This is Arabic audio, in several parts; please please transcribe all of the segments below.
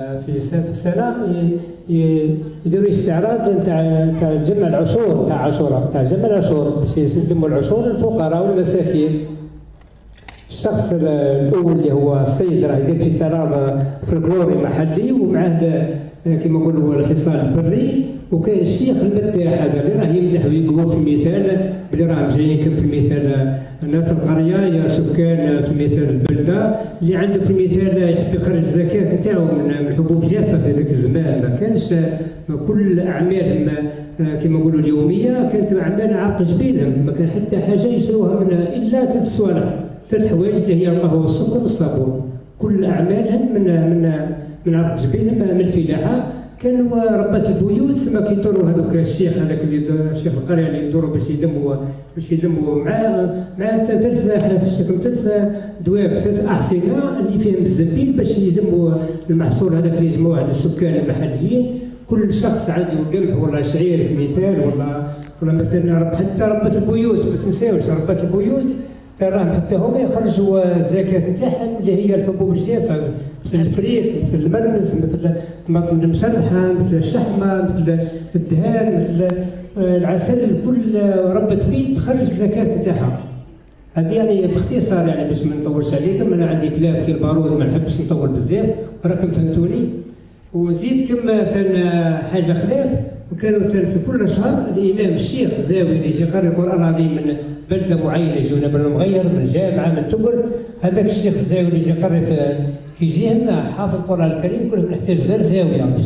في السنه يديروا استعراض تاع جمع العشور تاع عاشوراء، تاع جمع العشور باش يلموا العشور للفقراء والمساكين. الشخص الاول اللي هو السيد راه يدير في استعراض فلكلوري محلي ومعاه كما نقولوا الحصان البري، وكاين الشيخ المداح هذا اللي راه يمدح ويقول في المثال بلي راهم جايين كم في المثال الناس القريه يا سكان في مثال البلده اللي عنده في المثال يحب يخرج الزكاه نتاعو من الحبوب جافه في ذاك الزمان. ما كانش كل اعمالهم كما نقولوا اليوميه كانت اعمال عرق جبينهم، ما كان حتى حاجه يشروها منها الا 3 صوالح 3 حوايج اللي هي القهوه والسكر والصابون. كل اعمالهم من عرق جبينهم من الفلاحه. كانوا ربات البيوت ثم كيدوروا هذوك الشيخ هذاك اللي الشيخ القريه اللي يدوروا باش يلموا مع 3 دواب 3 احصنه اللي فيهم الزنبيل باش يلموا المحصول هذاك اللي يجمعوه عند السكان المحليين. كل شخص عنده قمح ولا شعير في مثال ولا مثلا حتى ربات البيوت ما تنساوش ربات البيوت تراهم حتى هما يخرجوا الزكاه نتاعهم اللي هي الحبوب الجافه مثل الفريك مثل المرمز مثل الطماطم المشلحه مثل الشحمه مثل الدهان مثل العسل. كل ربة بيت تخرج الزكاه نتاعها. هذه يعني باختصار يعني باش ما نطولش عليكم. انا عندي كلام كي البارود ما نحبش نطول بزاف وراكم فهمتوني. وزيد كما ثان حاجه خلاف وكانوا في كل شهر الامام الشيخ الزاوي اللي يجي يقري القران العظيم من بلده معينه يجونا من المغير من جامعه من تقر. هذاك الشيخ الزاوي اللي يجي يقري كي يجيهم حافظ القران الكريم يقول لهم نحتاج غير زاويه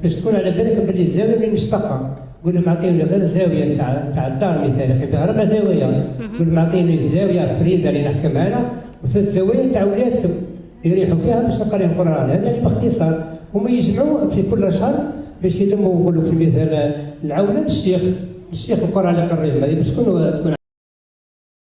باش تكون على بالك بلي الزاويه اللي مشتقه. يقول لهم اعطيني غير الزاويه تاع الدار مثال اخي فيها 4 زوايا. يقول لهم اعطيني الزاويه الفريده اللي نحكمها انا و3 زوايا تاع ولادكم يريحوا فيها باش نقري القران. هذا يعني باختصار. هما يجمعوا في كل شهر باش يلموا يقولوا في المثال العونه للشيخ القران اللي يقريهم هذه باش تكون